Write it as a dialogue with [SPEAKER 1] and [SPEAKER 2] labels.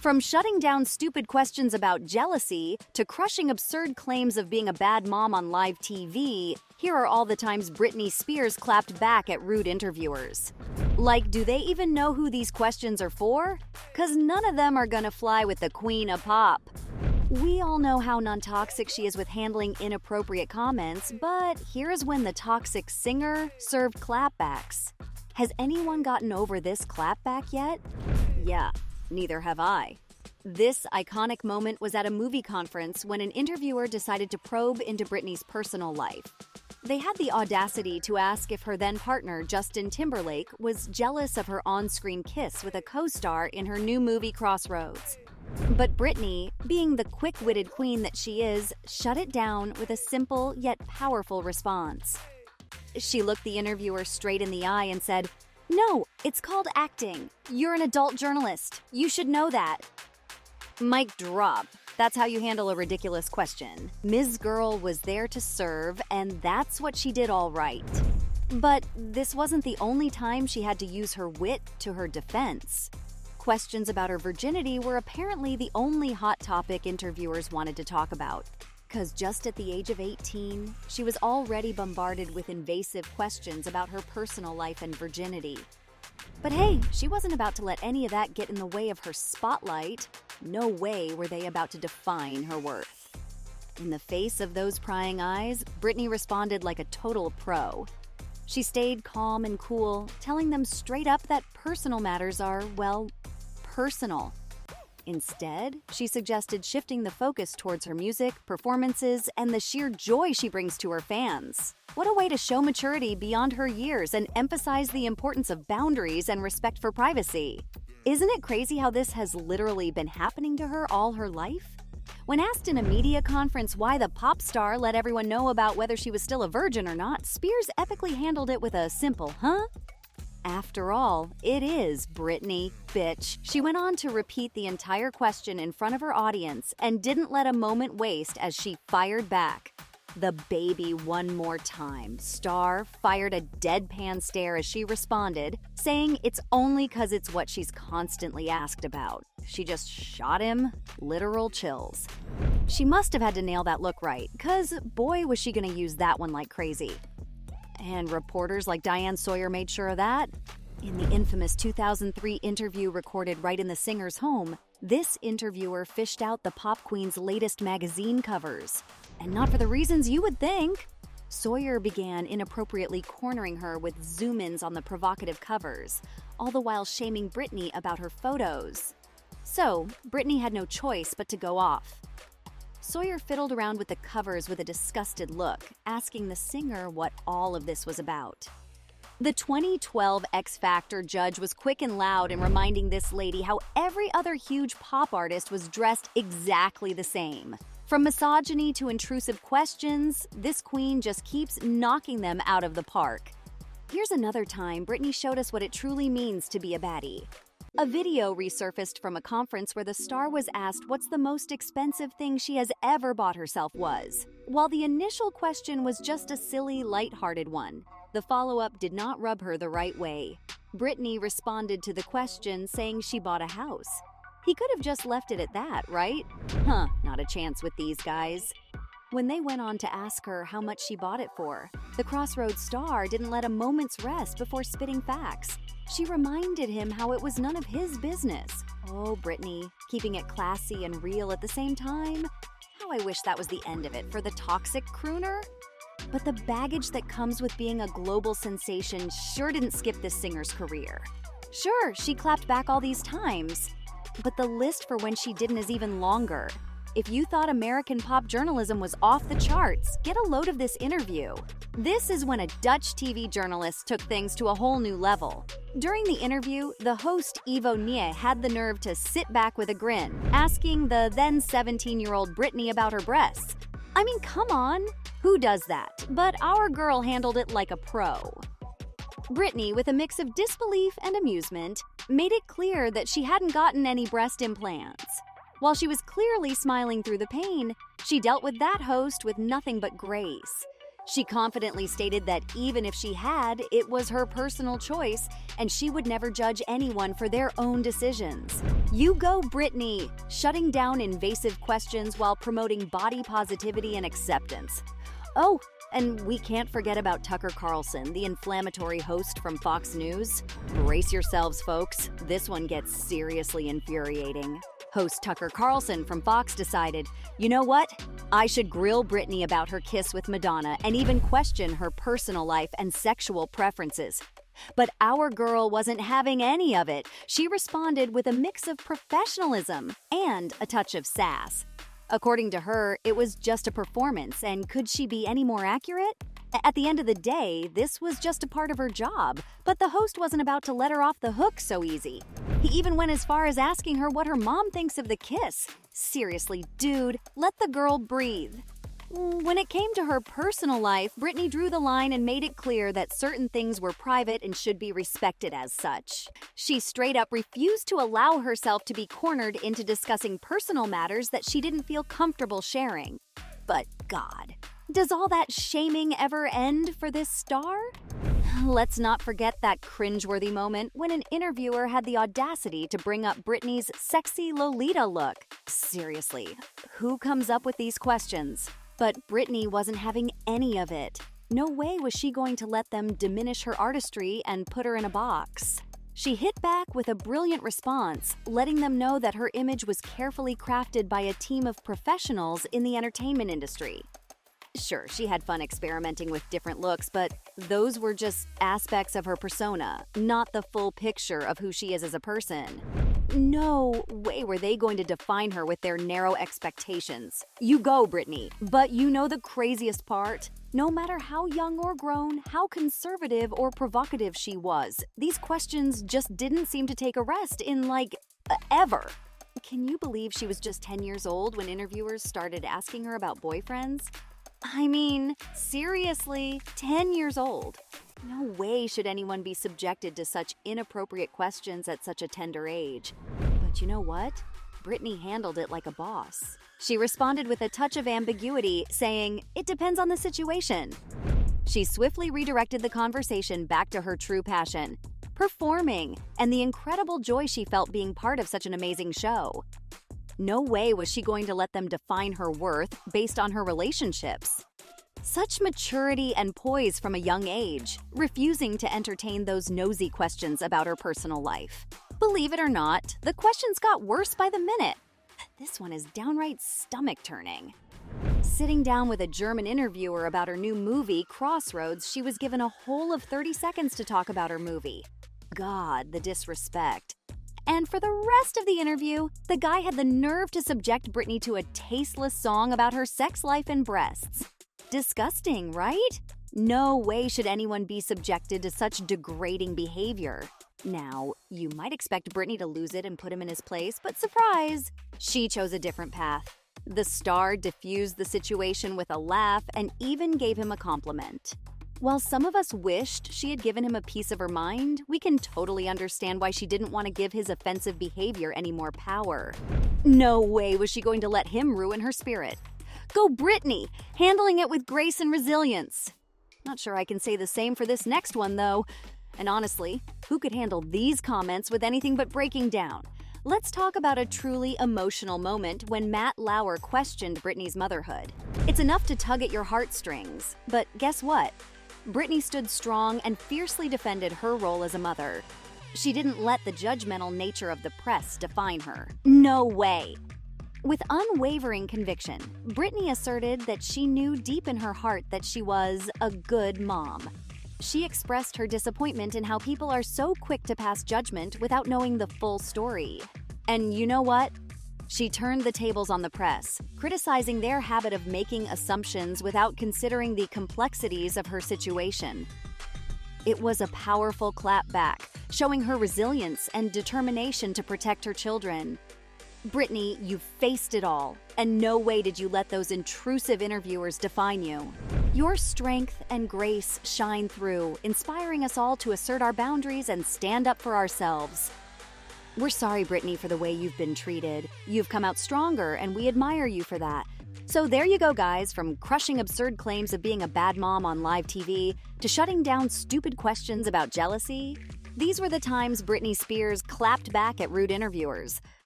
[SPEAKER 1] From shutting down stupid questions about jealousy to crushing absurd claims of being a bad mom on live TV, here are all the times Britney Spears clapped back at rude interviewers. Like, do they even know who these questions are for? 'Cause none of them are gonna fly with the queen of pop. We all know how non-toxic she is with handling inappropriate comments, but here is when the toxic singer served clapbacks. Has anyone gotten over this clapback yet? Yeah. Neither have I. This iconic moment was at a movie conference when an interviewer decided to probe into Britney's personal life. They had the audacity to ask if her then-partner, Justin Timberlake, was jealous of her on-screen kiss with a co-star in her new movie Crossroads. But Britney, being the quick-witted queen that she is, shut it down with a simple yet powerful response. She looked the interviewer straight in the eye and said, "No, it's called acting. You're an adult journalist. You should know that." Mic drop. That's how you handle a ridiculous question. Ms. Girl was there to serve, and that's what she did all right. But this wasn't the only time she had to use her wit to her defense. Questions about her virginity were apparently the only hot topic interviewers wanted to talk about. 'Cause just at the age of 18, she was already bombarded with invasive questions about her personal life and virginity. But hey, she wasn't about to let any of that get in the way of her spotlight. No way were they about to define her worth. In the face of those prying eyes, Britney responded like a total pro. She stayed calm and cool, telling them straight up that personal matters are, well, personal. Instead, she suggested shifting the focus towards her music, performances, and the sheer joy she brings to her fans. What a way to show maturity beyond her years and emphasize the importance of boundaries and respect for privacy. Isn't it crazy how this has literally been happening to her all her life? When asked in a media conference why the pop star let everyone know about whether she was still a virgin or not, Spears epically handled it with a simple, "Huh?" After all, it is Britney, bitch. She went on to repeat the entire question in front of her audience and didn't let a moment waste as she fired back. The baby one more time. Star fired a deadpan stare as she responded, saying it's only 'cause it's what she's constantly asked about. She just shot him. Literal chills. She must have had to nail that look right, 'cause boy was she gonna use that one like crazy. And reporters like Diane Sawyer made sure of that. In the infamous 2003 interview recorded right in the singer's home, this interviewer fished out the pop queen's latest magazine covers. And not for the reasons you would think. Sawyer began inappropriately cornering her with zoom-ins on the provocative covers, all the while shaming Britney about her photos. So, Britney had no choice but to go off. Sawyer fiddled around with the covers with a disgusted look, asking the singer what all of this was about. The 2012 X Factor judge was quick and loud in reminding this lady how every other huge pop artist was dressed exactly the same. From misogyny to intrusive questions, this queen just keeps knocking them out of the park. Here's another time Britney showed us what it truly means to be a baddie. A video resurfaced from a conference where the star was asked what's the most expensive thing she has ever bought herself was. While the initial question was just a silly, lighthearted one, the follow-up did not rub her the right way. Britney responded to the question saying she bought a house. He could have just left it at that, right? Not a chance with these guys. When they went on to ask her how much she bought it for, the Crossroads star didn't let a moment's rest before spitting facts. She reminded him how it was none of his business. Oh, Britney, keeping it classy and real at the same time. How I wish that was the end of it for the toxic crooner. But the baggage that comes with being a global sensation sure didn't skip this singer's career. Sure, she clapped back all these times, but the list for when she didn't is even longer. If you thought American pop journalism was off the charts, get a load of this interview. This is when a Dutch TV journalist took things to a whole new level. During the interview, the host Ivo Nie had the nerve to sit back with a grin, asking the then 17-year-old Britney about her breasts. I mean, come on, who does that? But our girl handled it like a pro. Britney, with a mix of disbelief and amusement, made it clear that she hadn't gotten any breast implants. While she was clearly smiling through the pain, she dealt with that host with nothing but grace. She confidently stated that even if she had, it was her personal choice, and she would never judge anyone for their own decisions. You go, Britney! Shutting down invasive questions while promoting body positivity and acceptance. Oh, and we can't forget about Tucker Carlson, the inflammatory host from Fox News. Brace yourselves, folks. This one gets seriously infuriating. Host Tucker Carlson from Fox decided, you know what? I should grill Britney about her kiss with Madonna and even question her personal life and sexual preferences. But our girl wasn't having any of it. She responded with a mix of professionalism and a touch of sass. According to her, it was just a performance, and could she be any more accurate? At the end of the day, this was just a part of her job, but the host wasn't about to let her off the hook so easy. He even went as far as asking her what her mom thinks of the kiss. Seriously, dude, let the girl breathe. When it came to her personal life, Britney drew the line and made it clear that certain things were private and should be respected as such. She straight up refused to allow herself to be cornered into discussing personal matters that she didn't feel comfortable sharing. But God, does all that shaming ever end for this star? Let's not forget that cringeworthy moment when an interviewer had the audacity to bring up Britney's sexy Lolita look. Seriously, who comes up with these questions? But Britney wasn't having any of it. No way was she going to let them diminish her artistry and put her in a box. She hit back with a brilliant response, letting them know that her image was carefully crafted by a team of professionals in the entertainment industry. Sure, she had fun experimenting with different looks, but those were just aspects of her persona, not the full picture of who she is as a person. No way were they going to define her with their narrow expectations. You go, Britney. But you know the craziest part? No matter how young or grown, how conservative or provocative she was, these questions just didn't seem to take a rest in, ever. Can you believe she was just 10 years old when interviewers started asking her about boyfriends? I mean, seriously, 10 years old. No way should anyone be subjected to such inappropriate questions at such a tender age. But you know what? Britney handled it like a boss. She responded with a touch of ambiguity, saying, "It depends on the situation." She swiftly redirected the conversation back to her true passion, performing, and the incredible joy she felt being part of such an amazing show. No way was she going to let them define her worth based on her relationships. Such maturity and poise from a young age, refusing to entertain those nosy questions about her personal life. Believe it or not, the questions got worse by the minute. This one is downright stomach-turning. Sitting down with a German interviewer about her new movie, Crossroads, she was given a whole of 30 seconds to talk about her movie. God, the disrespect. And for the rest of the interview, the guy had the nerve to subject Britney to a tasteless song about her sex life and breasts. Disgusting, right? No way should anyone be subjected to such degrading behavior. Now, you might expect Britney to lose it and put him in his place, but surprise! She chose a different path. The star diffused the situation with a laugh and even gave him a compliment. While some of us wished she had given him a piece of her mind, we can totally understand why she didn't want to give his offensive behavior any more power. No way was she going to let him ruin her spirit. Go Britney, handling it with grace and resilience. Not sure I can say the same for this next one, though. And honestly, who could handle these comments with anything but breaking down? Let's talk about a truly emotional moment when Matt Lauer questioned Britney's motherhood. It's enough to tug at your heartstrings, but guess what? Britney stood strong and fiercely defended her role as a mother. She didn't let the judgmental nature of the press define her. No way! With unwavering conviction, Britney asserted that she knew deep in her heart that she was a good mom. She expressed her disappointment in how people are so quick to pass judgment without knowing the full story. And you know what? She turned the tables on the press, criticizing their habit of making assumptions without considering the complexities of her situation. It was a powerful clapback, showing her resilience and determination to protect her children. Britney, you faced it all, and no way did you let those intrusive interviewers define you. Your strength and grace shine through, inspiring us all to assert our boundaries and stand up for ourselves. We're sorry, Britney, for the way you've been treated. You've come out stronger, and we admire you for that. So there you go, guys, from crushing absurd claims of being a bad mom on live TV to shutting down stupid questions about jealousy. These were the times Britney Spears clapped back at rude interviewers.